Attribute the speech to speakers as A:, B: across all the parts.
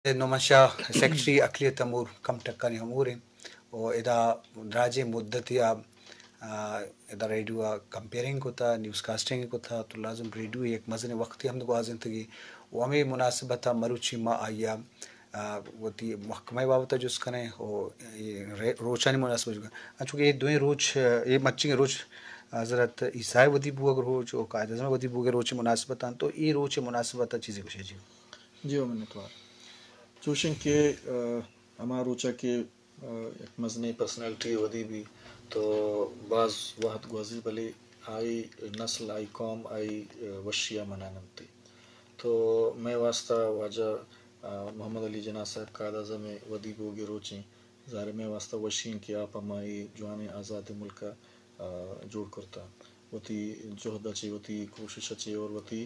A: نماشا secretary اقلیت امور کم ٹکانی امور و ادا راج مدتیا ادا ریڈیو کمپیئرنگ کو تھا نیوز کاسٹنگ کو تھا تو لازم ریڈیو ایک مزن وقتی ہم کو آزن تھی وہ ہمیں مناسبت مروچی ما آیا وہ تی محکمہ بابت جس کنے وہ روچانی مناسبت جو چونکہ یہ دوئیں روچ یہ مچیں روچ حضرت عیسائی ودی بو اگر روچ اور قائد اعظم ودی بو اگر روچ مناسبتان تو یہ روچ مناسبت چیزیں کچھ ہے جی
B: جی منتوار چوشن کے ہمارا روچا کے ایک مزنی پرسنالٹی ودی بھی تو بعض وقت گوزی بلی آئی نسل آئی قوم آئی وشیہ منانمتی تو میں واسطہ واجہ محمد علی جناح صاحب قائد اعظم ودی بوگی روچیں ظاہر میں واسطہ وشین کی آپ ہمائی جوان آزاد ملک جوڑ کرتا وتی جہد اچے وتی کوشش اچے اور وتی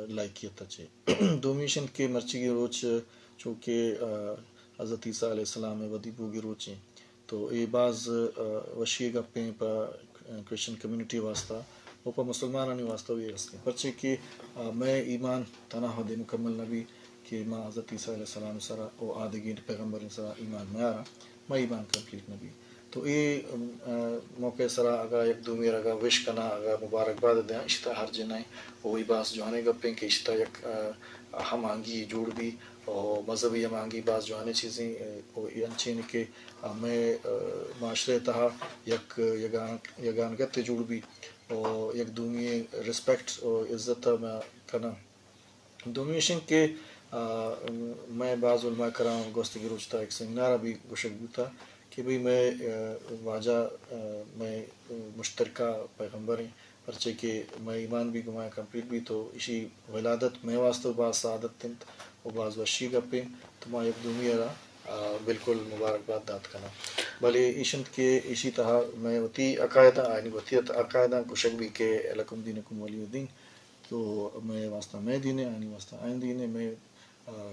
B: لائکیت اچے دومیشن کے مرچی کی روچ چونکہ حضرت عیسیٰ علیہ السلام ودی بوگی روچیں تو یہ بعض وشی گپیں پا کرسچن کمیونٹی واسطہ وہ پا مسلمانانی واسطہ بھی ہستے پرچے کہ میں ایمان تناہ دے مکمل نبی کہ ماں حضرت عیسیٰ علیہ السلام سرا او آدھگین پیغمبر سرا ایمان میں آرہا میں ایمان کمپلیٹ نبی تو یہ موقع سرا اگا یک دو میر اگا وش کنا اگا مبارکباد دیں اشتا ہر جنائیں وہی باس جوانے گپیں کہ اشتا یک ہم آنگی جوڑ بھی اور مذہبی ہم آنگی بعض جوانے چیزیں یہ انچین کہ میں معاشرے تہا یک یگانگت جوڑ بھی اور یک دومی رسپیکٹ اور عزت میں کنا دومیشن کے میں بعض علماء کرام گوستگی روچتا ایک سیمینار بھی گوشک بھی تھا کہ بھئی میں واجہ میں مشترکہ پیغمبر ہیں پرچے کہ میں ایمان بھی گمایا کمپلیٹ بھی تو اسی ولادت میں واسطہ بعض سعادت تنت و بعض وشی گپیں تو میں یک دومی بالکل مبارکباد دات کنا بلے ایشنت کے اسی طرح میں وتی عقائدہ آئینی وطیت عقائدہ گوشک بھی کہ لکم دینکم ولی الدین تو میں واسطہ میں دینے آئینی واسطہ آئین دینے میں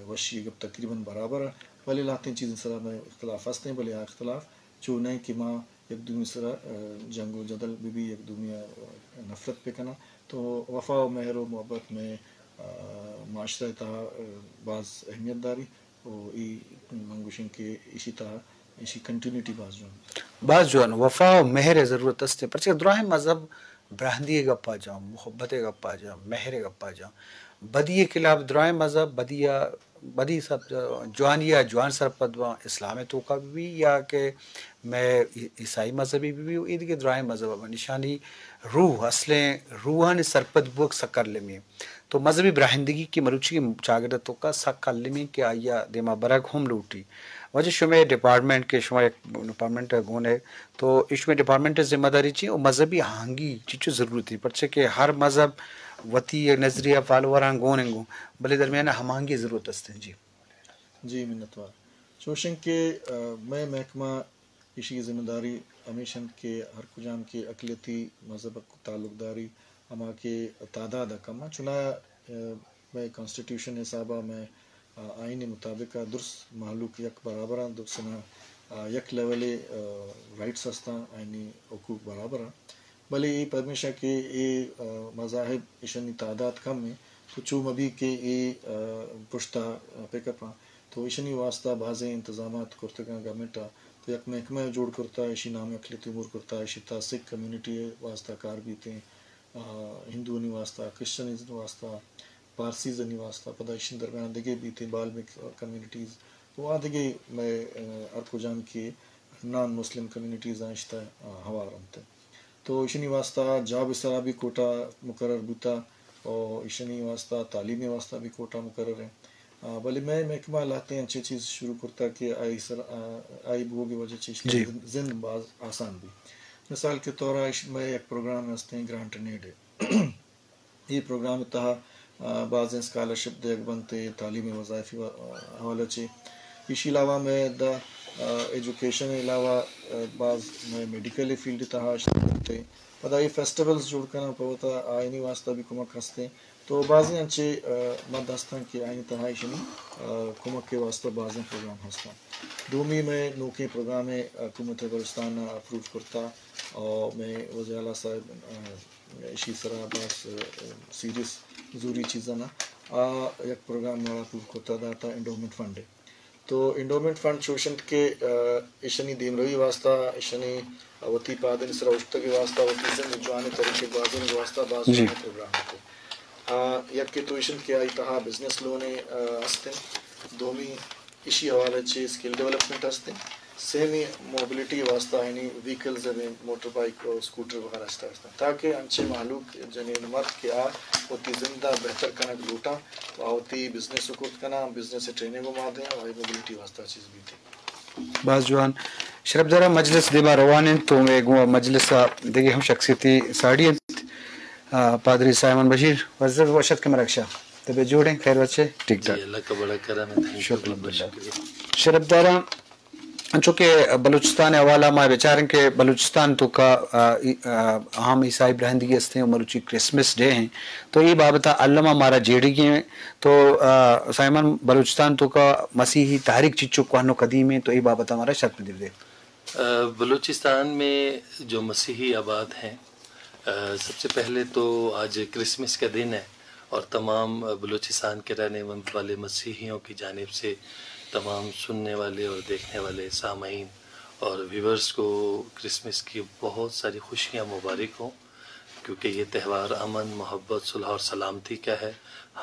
B: وشی گپ تقریباً برابر ہے بلے لاتے چیزیں سرا میں اختلاف ہستے ہیں بلے اختلاف جو نہیں کہ ماں یک دومی سرا جنگ و جدل بھی یک دومی نفرت پہ کنا تو وفا و مہر و محبت میں معاشرہ تہا بعض اہمیت داری اور ای منگوشن کے اسی طرح اسی کنٹینیوٹی
A: بعض جو ہے وفا و مہر ضرورت استے پرچہ دراہ مذہب برہندی گپا جاؤں محبت گپا جاؤں مہر گپا جاؤں بدی خلاف دراہ مذہب بدی سب جوانیا جوان سرپدواں اسلام تو کا بھی یا کہ میں عیسائی مذہبی بھی عید کے دراہ مذہب نشانی روح اصلیں روحان سرپد بوک سکر لمی تو مذہبی برہندگی کی مروچی کی چاگرتوں کا سکر لمی کہ آیا دیما برگ ہم لوٹی وجہ شمع ڈپارٹمنٹ کے شمع ایک ڈپارٹمنٹ گون ہے تو اس میں ڈپارٹمنٹ ذمہ داری چاہیے اور مذہبی ہانگی چیچو ضرورت ہے پرچہ کہ ہر مذہب وتی نظریہ فالوران گون ہیں گو بلے درمیان ہمانگی ضرورت ہے
B: جی منتوار چوشن کے میں محکمہ اسی ذمہ داری ہمیشہ کے ہر کجام کے اقلیتی مذہب کو تعلق داری ہما کے تعداد کم چنایا میں کانسٹیٹیوشن حسابہ میں آئین مطابق درست معلوق یک برابر درسنا یک لیول رائٹس ہستا آئینی حقوق برابر بلے یہ پرمیشہ کہ یہ مذاہب اشنی تعداد کم ہے تو چوم ابھی کہ یہ پشتہ پیک اپ تو اشنی واسطہ بعضیں انتظامات کرتگاں گورنمنٹ تو یک محکمہ جوڑ کرتا ہے اسی نام اقلیتی امور کرتا ہے اسی سکھ کمیونٹی واسطہ کار بھی تھیں ہندو نی واسطہ کرسچن واسطہ پارسی زنی واسطہ پتہ اشن درمیان دگے بھی تھے بالمک کمیونٹیز وہ آدھگے میں ارکو جان کی نان مسلم کمیونٹیز آئشتہ ہوا رمتے تو اشنی واسطہ جاب اسرا بھی کوٹا مقرر بوتا اور اشنی واسطہ تعلیمی واسطہ بھی کوٹا مقرر ہے بلے میں محکمہ لاتے ہیں اچھی چیز شروع کرتا کہ آئی بو کی وجہ سے زند باز آسان بھی مثال کے طور میں ایک پروگرام ہستے ہیں گرانٹ نیڈ ہے یہ پروگرام تہا بعض اسکالرشپ دیکھ بنتے تعلیمی وظائفی حوالہ چی اسی علاوہ میں دا ایجوکیشن علاوہ بعض میں میڈیکل فیلڈ تہا بنتے پتہ یہ فیسٹیولز جوڑ کرنا پوتا آئینی واسطہ بھی کمک ہستے تو بعضی انچے مد ہستان کہ آئینی تہا اشنی کمک کے واسطہ بعضیں پروگرام ہستان دومی میں نوکے پروگرام حکومت بلوچستان اپروو کرتا اور میں وزیر اعلیٰ صاحب اسی طرح بس سیریس ضروری چیزاں یک پروگرام پور کو تداتا انڈومنٹ فنڈ تو انڈومنٹ فنڈ چوشن کے ایشنی دیم روی واسطہ ایشنی وتی پادن سرا اشتگی واسطہ وتی زن جوانی طریقے بازن واسطہ باز پروگرام کو یک کے تو ایشن کے آئی تہا بزنس لونے ہستن دومی اسی حوالے سے اسکل ڈیولپمنٹ ہستن سیمی موبلٹی واسطہ یعنی ویکلز میں موٹر بائک اور اسکوٹر وغیرہ ہستا تاکہ انچے معلوم جنین مرد کے آ ہوتی زندہ بہتر کنک لوٹا ہوتی بزنس سکوت کنا بزنس ٹریننگ کو مار دیں اور موبلٹی واسطہ چیز بھی تھی
A: باز جوان شرف دارا مجلس دیما روانن تو میں گو مجلس دیگه هم شخصیتی ساڑی پادری سائمن بشیر وزر وشت کے مرکشا تبے جوڑیں خیر بچے ٹھیک ٹھاک
C: اللہ کا بڑا کرم ہے.
A: شکریہ. شرف دارا چونکہ بلوچستان حوالہ ما بیچارن کے بلوچستان تو کا عام عیسائی برہندگی ہستے ہیں مروچی کرسمس ڈے ہیں تو یہ بابتا علامہ ہمارا جیڑی ہیں تو سائمن بلوچستان تو کا مسیحی تحریک چچو کوہنو قدیم ہے تو یہ بابتا ہمارا شرط دے دے.
C: بلوچستان میں جو مسیحی آباد ہیں سب سے پہلے تو آج کرسمس کا دن ہے اور تمام بلوچستان کے رہنے والے مسیحیوں کی جانب سے تمام سننے والے اور دیکھنے والے سامعین اور ویورز کو کرسمس کی بہت ساری خوشیاں مبارک ہوں کیونکہ یہ تہوار امن محبت صلح اور سلامتی کا ہے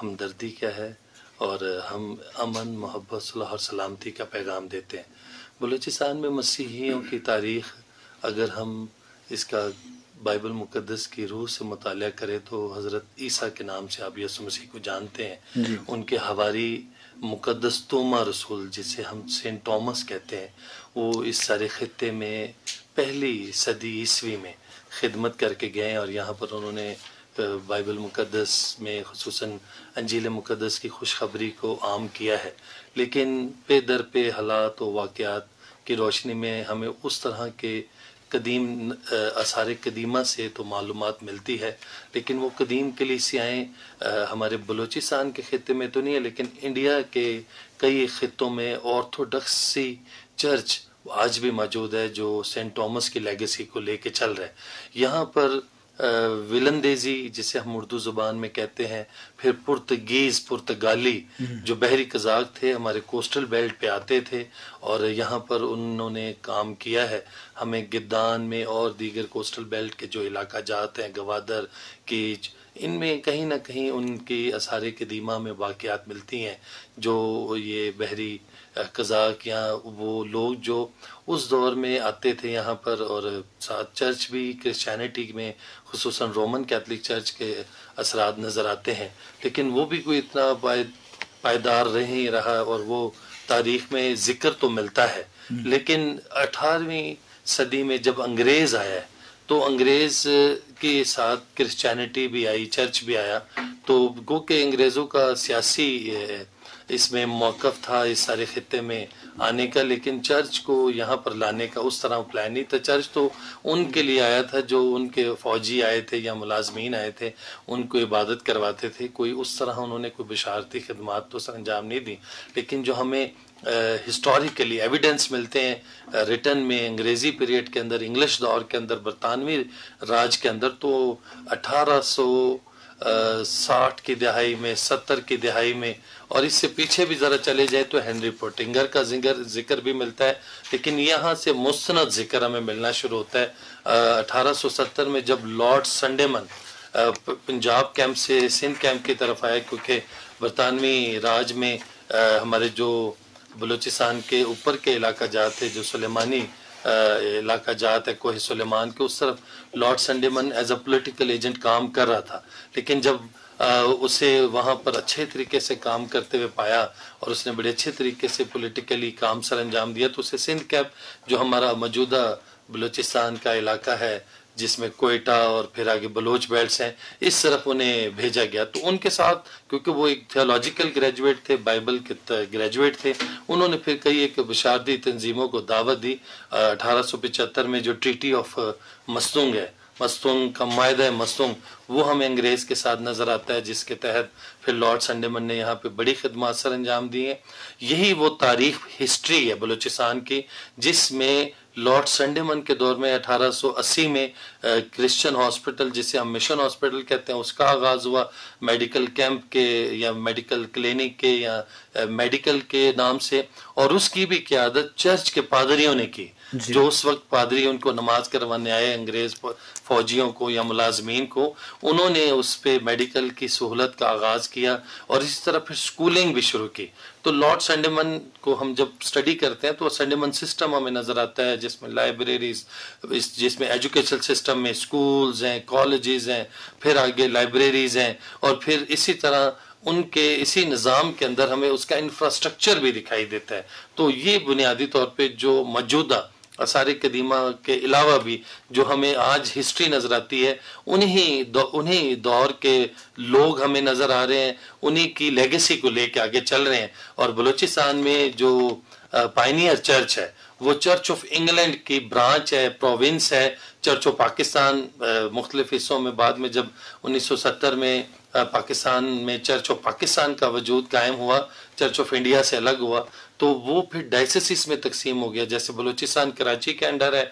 C: ہمدردی کا ہے اور ہم امن محبت صلح اور سلامتی کا پیغام دیتے ہیں. بلوچستان میں مسیحیوں کی تاریخ اگر ہم اس کا بائبل مقدس کی روح سے مطالعہ کریں تو حضرت عیسیٰ کے نام سے آپ یسوع مسیح کو جانتے ہیں. ان کے حواری مقدس توما رسول جسے ہم سینٹ ٹامس کہتے ہیں وہ اس سارے خطے میں پہلی صدی عیسوی میں خدمت کر کے گئے اور یہاں پر انہوں نے بائبل مقدس میں خصوصاً انجیل مقدس کی خوشخبری کو عام کیا ہے. لیکن پہ در پہ حالات و واقعات کی روشنی میں ہمیں اس طرح کے قدیم آثار قدیمہ سے تو معلومات ملتی ہے لیکن وہ قدیم کلیسیائیں ہمارے بلوچستان کے خطے میں تو نہیں ہے لیکن انڈیا کے کئی خطوں میں آرتھوڈکسی چرچ آج بھی موجود ہے جو سینٹ ٹامس کی لیگیسی کو لے کے چل رہے ہیں. یہاں پر ولندیزی جسے ہم اردو زبان میں کہتے ہیں پھر پرتگالی جو بحری قزاق تھے ہمارے کوسٹل بیلٹ پہ آتے تھے اور یہاں پر انہوں نے کام کیا ہے. ہمیں گدان میں اور دیگر کوسٹل بیلٹ کے جو علاقہ جات ہیں گوادر کیچ ان میں کہیں نہ کہیں ان کی آثار قدیمہ میں واقعات ملتی ہیں جو یہ بحری قزاق یا وہ لوگ جو اس دور میں آتے تھے یہاں پر اور ساتھ چرچ بھی کرسچینٹی میں خصوصاً رومن کیتھولک چرچ کے اثرات نظر آتے ہیں لیکن وہ بھی کوئی اتنا پائیدار نہیں رہا اور وہ تاریخ میں ذکر تو ملتا ہے. لیکن 18ویں صدی میں جب انگریز آیا تو انگریز کے ساتھ کرسچینٹی بھی آئی چرچ بھی آیا تو گو کہ انگریزوں کا سیاسی اس میں موقف تھا اس سارے خطے میں آنے کا لیکن چرچ کو یہاں پر لانے کا اس طرح پلان نہیں تھا. چرچ تو ان کے لیے آیا تھا جو ان کے فوجی آئے تھے یا ملازمین آئے تھے ان کو عبادت کرواتے تھے. کوئی اس طرح انہوں نے کوئی بشارتی خدمات تو سر انجام نہیں دی لیکن جو ہمیں ہسٹوریکلی ایویڈنس ملتے ہیں ریٹن میں انگریزی پیریڈ کے اندر انگلش دور کے اندر برطانوی راج کے اندر تو 1860 کی دہائی میں 70 کی دہائی میں اور اس سے پیچھے بھی ذرا چلے جائے تو ہنری پورٹنگر کا ذکر بھی ملتا ہے لیکن یہاں سے مستند ذکر ہمیں ملنا شروع ہوتا ہے 1870 میں جب لارڈ سنڈے من پنجاب کیمپ سے سندھ کیمپ کی طرف آیا کیونکہ برطانوی راج میں ہمارے جو بلوچستان کے اوپر کے علاقہ جات ہے جو سلیمانی علاقہ جات ہے کوہ سلیمان کے اس طرف لارڈ سنڈے من ایز اے پولیٹیکل ایجنٹ کام کر رہا تھا لیکن جب اسے وہاں پر اچھے طریقے سے کام کرتے ہوئے پایا اور اس نے بڑے اچھے طریقے سے پولیٹیکلی کام سر انجام دیا تو اسے سندھ کیمپ جو ہمارا موجودہ بلوچستان کا علاقہ ہے جس میں کوئٹہ اور پھر آگے بلوچ بیلٹس ہیں اس طرف انہیں بھیجا گیا. تو ان کے ساتھ کیونکہ وہ ایک تھیولوجیکل گریجویٹ تھے بائبل کے گریجویٹ تھے انہوں نے پھر کئی ایک بشارتی تنظیموں کو دعوت دی. 1875 میں جو ٹریٹی آف مستونگ ہے مستونگ کا معاہدہ مستونگ وہ ہمیں انگریز کے ساتھ نظر آتا ہے جس کے تحت پھر لارڈ سنڈے من نے یہاں پہ بڑی خدمات سر انجام دی ہیں. یہی وہ تاریخ ہسٹری ہے بلوچستان کی جس میں لارڈ سنڈیمن کے دور میں 1880 میں کرسچن ہاسپٹل جسے ہم مشن ہاسپٹل کہتے ہیں اس کا آغاز ہوا، میڈیکل کیمپ کے یا میڈیکل کلینک کے یا میڈیکل کے نام سے، اور اس کی بھی قیادت چرچ کے پادریوں نے کی، جو اس وقت پادری ان کو نماز کروانے آئے انگریز فوجیوں کو یا ملازمین کو، انہوں نے اس پہ میڈیکل کی سہولت کا آغاز کیا اور اسی طرح پھر سکولنگ بھی شروع کی. تو لارڈ سنڈیمن کو ہم جب سٹڈی کرتے ہیں تو سنڈیمن سسٹم ہمیں نظر آتا ہے جس میں لائبریریز، جس میں ایجوکیشن سسٹم میں سکولز ہیں، کالجز ہیں، پھر آگے لائبریریز ہیں، اور پھر اسی طرح ان کے اسی نظام کے اندر ہمیں اس کا انفراسٹرکچر بھی دکھائی دیتا ہے. تو یہ بنیادی طور پہ جو موجودہ آثار قدیمہ کے علاوہ بھی جو ہمیں آج ہسٹری نظر آتی ہے، انہی دور کے لوگ ہمیں نظر آ رہے ہیں، انہی کی لیگیسی کو لے کے آگے چل رہے ہیں. اور بلوچستان میں جو پائنیئر چرچ ہے وہ چرچ آف انگلینڈ کی برانچ ہے، پروونس ہے. چرچ آف پاکستان مختلف حصوں میں بعد میں جب 1970 میں پاکستان میں چرچ آف پاکستان کا وجود قائم ہوا، چرچ آف انڈیا سے الگ ہوا، تو وہ پھر ڈائسسس میں تقسیم ہو گیا. جیسے بلوچستان کراچی کے انڈر ہے،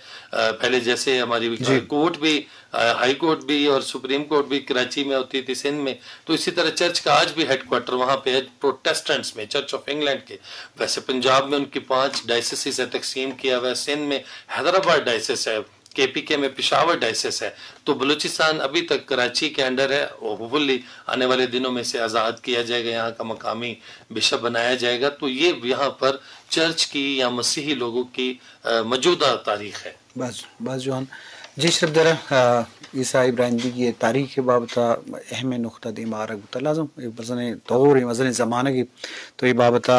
C: پہلے جیسے ہماری کورٹ بھی، ہائی کورٹ بھی اور سپریم کورٹ بھی کراچی میں ہوتی تھی، سندھ میں، تو اسی طرح چرچ کا آج بھی ہیڈ کوارٹر وہاں پہ ہے پروٹیسٹنٹس میں، چرچ آف انگلینڈ کے. ویسے پنجاب میں ان کی 5 ڈائسسس ہے، تقسیم کیا ہوا ہے. سندھ میں حیدرآباد ڈائسس ہے، کے پی کے میں پشاور ڈائسس ہے. تو بلوچستان ابھی تک کراچی کے انڈر ہے، اور ہوپفلی آنے والے دنوں میں سے آزاد کیا جائے گا، یہاں کا مقامی بشپ بنایا جائے گا. تو یہ یہاں پر چرچ کی یا مسیحی لوگوں کی موجودہ تاریخ ہے.
A: بس جوان جی شرف درہ عیسیٰ ابراہیم کی تاریخ بابت اہم نقطہ دی مارک بتلازم وزن دور وزن زمانہ کی تو یہ بابت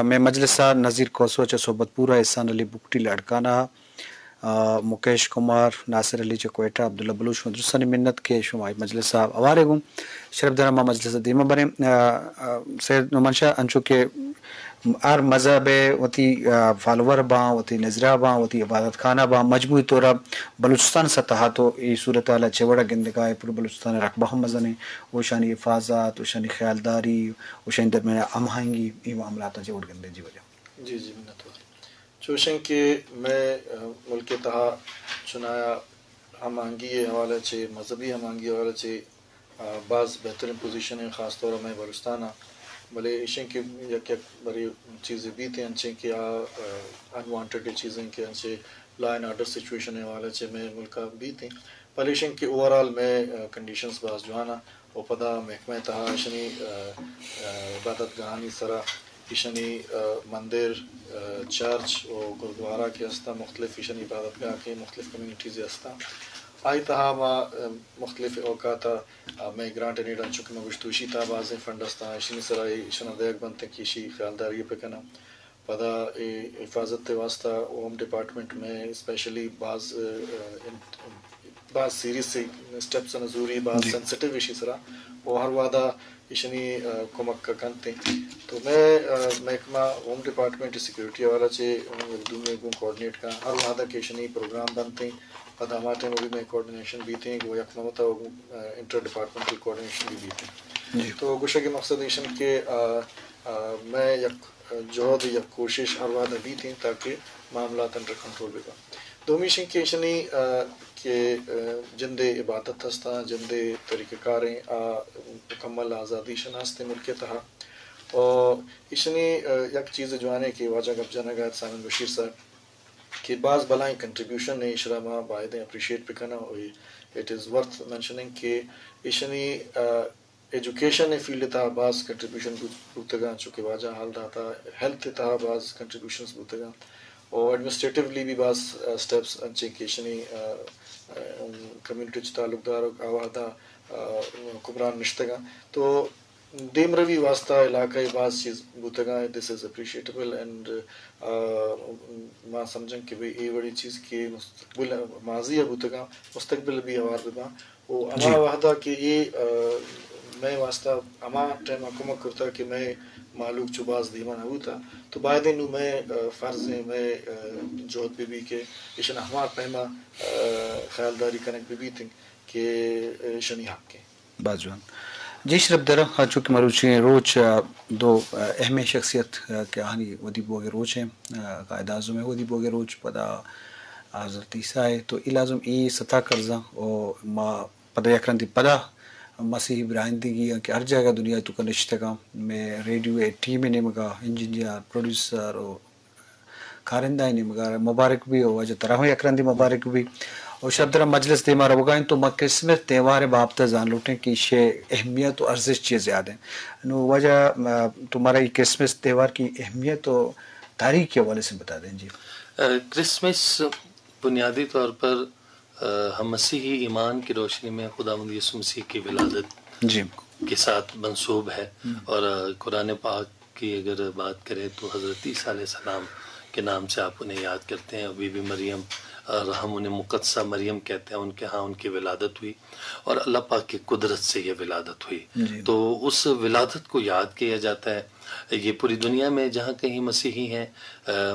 A: میں مجلسہ نذیر کوسوچ صحبت پورا احسان علی بکٹی لڑکانہ مکیش کمار ناصر علی چکویٹا عبداللہ بلوچ مدرسانی منت کے شمائی مجلس صاحب اوارے گم شرف درما مجلس دیمہ بنے سید نمانشاہ انچو کے ہر مذہب وتی فالوور باں وتی نظرہ باں وتی عبادت خانہ باں مجموعی طورا بلوچستان سطح تو یہ صورت حال چوڑا گندگاہ پورے بلوچستان رقبہ مزنے اوشانی حفاظت اوشانی خیالداری اوشانی درمیان ہم آہنگی یہ معاملات چوڑ گندے جی وجہ
B: جی منت چوشن کہ میں ملک تہا چنایا ہم آہنگی حوالے سے مذہبی ہم آہنگی حوالے سے بعض بہترین پوزیشن ہیں، خاص طور میں بلوچستان بھلے ایشین کے یک بڑی چیزیں بھی تھیں انچے کہ انوانٹیڈ چیزیں کہ انچے لا اینڈ آرڈر سچویشن حوالے سے میں ملکہ بھی تھیں بھلے ایشین کے اوورال میں کنڈیشنز بعض جوانا اور پدا محکمہ تہا ایشنی عبادت گاہانی سرا ایشنی مندر چرچ اور گردوارہ کے ہستا مختلف ایشنی عبادت گاہ کے مختلف کمیونٹیز ہستا آئی تہا مختلف اوقات میں گرانٹ نیڈن چکے میں گشتوشی تھا بعض فنڈ ہستا ایشنی سرائی ایشنا دیکھ بنتے کیشی خیالداری پہ کنا پدا حفاظت واسطہ ہوم ڈپارٹمنٹ میں اسپیشلی بعض سیریز سے اسٹیپس نظوری بعض سینسٹیو ایشی سرا وہ ہر وعدہ ایشنی کمک کا کنتے. تو میں محکمہ ہوم ڈپارٹمنٹ سیکورٹی والا سے اردو میں گوں کوآرڈینیٹ کا ہر وعدہ کے ایشنی پروگرام بنتے پدا ہمارے میں بھی کوآرڈینیشن بھی تھے وہ یک نمتا انٹر ڈپارٹمنٹل کوآرڈینیشن بھی تھے. تو گوشہ کے مقصد ایشن کے میں یک جہد یک کوشش ہر وعدہ بھی تھیں تاکہ معاملات انڈر کنٹرول بھی با دومیشن کے ایشنی کہ جندے عبادت ہستا جندے طریقہ کاریں مکمل آزادی شناستے ملک تہا اور ایشنی یک چیز جوانے کہ واجہ گب جنگات سامن بشیر صاحب کہ بعض بلائیں کنٹریبیوشن نے اشرا ماں باعدیں اپریشیٹ پکنا ہوئی. اٹ از ورتھ مینشننگ کہ ایشنی ایجوکیشن فیلڈ تھا بعض کنٹریبیوشن بوتگاں چونکہ واجہ حال رہتا ہیلتھ تھا بعض کنٹریبیوشنز بوتگاں اور ایڈمنسٹریٹولی بھی بعض اسٹیپس انچے کہ ایشنی کمیونٹی تعلق دار آوادہ حکمران نشتگاں تو دیم روی واسطہ علاقائی بعض چیز بوتگاں دس از اپریشیٹیبل اینڈ ماں سمجھیں کہ بھئی یہ بڑی چیز کہ مستقبل ماضی ہے بوتگاں مستقبل بھی آوار بباں وہ اما وحدہ کہ یہ میں واسطہ اما ٹائم حکومت کرتا کہ میں معلوم چو باز دیمان ہوتا تو بعد انہوں میں فرض ہیں میں جوہد بھی کہ ایشن ہمار پہما خیالداری کنک بھی تھیں کہ شنی حق کے
A: بازوان جی شرف درہ چونکہ مروچی روچ دو اہم شخصیت کے آہنی ودی بوگے روچ ہیں قائد اعظم ہے ودی بوگے روچ پدا حضرت عیسیٰ ہے تو لازم ای سطح کرزاں اور ما پدا یکرندی پدا مسیحی برائندگی کہ ہر جگہ دنیا تو کا نشتگاں میں ریڈیو ٹیم نمگا انجینئر پروڈیوسر اور کارندہ نمگا مبارک بھی ہو وجہ طرح یکرندی مبارک بھی اور شبدرہ مجلس دے مارا بگائیں تو کرسمس تہوار بابتہ جان لوٹیں کہ یہ اہمیت و ارزش چیز زیادہ ہیں نو وجہ تمہارا یہ کرسمس تہوار کی اہمیت و تاریخ کے حوالے سے بتا دیں جی.
C: کرسمس بنیادی طور پر ہم مسیحی ایمان کی روشنی میں خداوند یسوع مسیح کی ولادت
A: جی
C: کے ساتھ منسوب ہے اور قرآن پاک کی اگر بات کریں تو حضرت عیسیٰ علیہ السلام کے نام سے آپ انہیں یاد کرتے ہیں. بی بی مریم اور ہم انہیں مقدسہ مریم کہتے ہیں, ان کے ہاں ان کی ولادت ہوئی اور اللہ پاک کی قدرت سے یہ ولادت ہوئی تو اس ولادت کو یاد کیا جاتا ہے. یہ پوری دنیا میں جہاں کہیں مسیحی ہیں,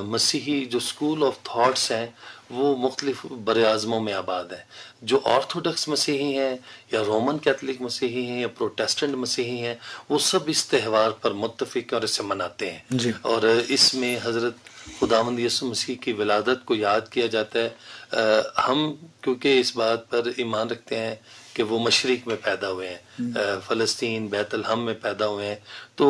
C: مسیحی جو اسکول آف تھاٹس ہیں وہ مختلف بر اعظموں میں آباد ہیں. جو آرتھوڈکس مسیحی ہیں یا رومن کیتھولک مسیحی ہیں یا پروٹیسٹنٹ مسیحی ہیں وہ سب اس تہوار پر متفق اور اسے مناتے ہیں اور اس میں حضرت خداوند یسوع مسیح کی ولادت کو یاد کیا جاتا ہے. ہم کیونکہ اس بات پر ایمان رکھتے ہیں کہ وہ مشرق میں پیدا ہوئے ہیں, فلسطین بیت الحم میں پیدا ہوئے ہیں, تو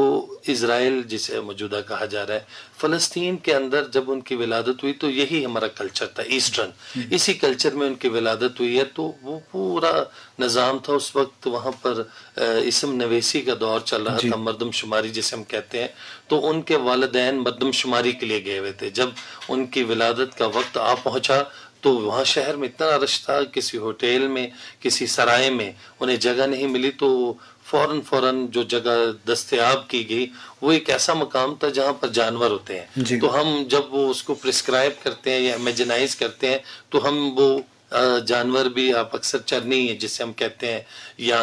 C: اسرائیل جسے موجودہ کہا جا رہا ہے فلسطین کے اندر جب ان کی ولادت ہوئی تو یہی ہمارا کلچر تھا ایسٹرن, اسی کلچر میں ان کی ولادت ہوئی ہے. تو وہ پورا نظام تھا اس وقت وہاں پر اسم نویسی کا دور چل رہا تھا, مردم شماری جسے ہم کہتے ہیں. تو ان کے والدین مردم شماری کے لیے گئے ہوئے تھے. جب ان کی ولادت کا وقت آ پہنچا تو وہاں شہر میں اتنا رش تھا, کسی ہوٹل میں کسی سرائے میں انہیں جگہ نہیں ملی تو فوراً جو جگہ دستیاب کی گئی وہ ایک ایسا مقام تھا جہاں پر جانور ہوتے ہیں. تو ہم جب وہ اس کو پرسکرائب کرتے ہیں یا امیجنائز کرتے ہیں تو ہم وہ جانور بھی آپ اکثر چرنی جسے ہم کہتے ہیں یا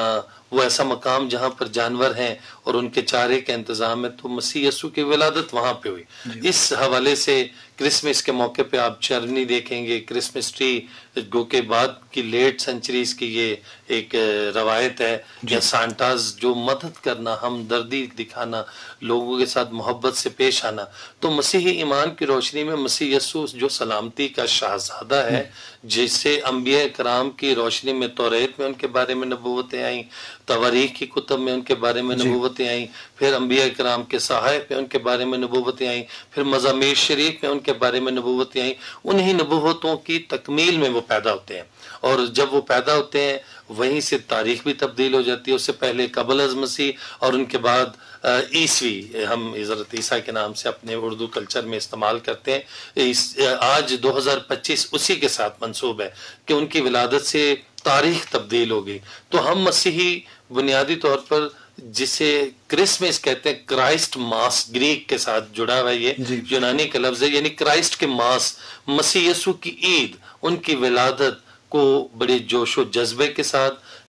C: وہ ایسا مقام جہاں پر جانور ہیں اور ان کے چارے کا انتظام ہے, تو مسیح یسوع کی ولادت وہاں پہ ہوئی. اس حوالے سے کرسمس کے موقع پہ آپ چرنی دیکھیں گے, کرسمس ٹری گو کے بعد کی لیٹ سینچریز کی یہ ایک روایت ہے, یا سانٹاز جو مدد کرنا, ہمدردی دکھانا, لوگوں کے ساتھ محبت سے پیش آنا. تو مسیحی ایمان کی روشنی میں مسیح یسوع جو سلامتی کا شہزادہ ہے, جسے انبیاء کرام کی روشنی میں توریت میں ان کے بارے میں نبوتیں آئیں, تواریخ کی کتب میں ان کے بارے میں نبوتیں آئیں, پھر انبیاء کرام کے صحائف میں ان کے بارے میں نبوتیں آئیں, پھر مزامیر شریف میں ان کے بارے میں نبوتیں آئیں. انہی نبوتوں کی تکمیل میں وہ پیدا ہوتے ہیں اور جب وہ پیدا ہوتے ہیں وہیں سے تاریخ بھی تبدیل ہو جاتی ہے. اس سے پہلے قبل از مسیح اور ان کے بعد عیسوی, ہم حضرت عیسیٰ کے نام سے اپنے اردو کلچر میں استعمال کرتے ہیں. آج 2025 اسی کے ساتھ منسوب ہے کہ ان کی ولادت سے تاریخ تبدیل ہو گئی. تو ہم مسیحی بنیادی طور پر جسے کرسمس کہتے ہیں, کرائسٹ ماس گریک کے ساتھ جڑا ہوا, یہ یونانی کا لفظ ہے, یعنی کرائسٹ کے ماس, مسیح یسوع کی عید, ان کی ولادت کو بڑے جوش و جذبے کے ساتھ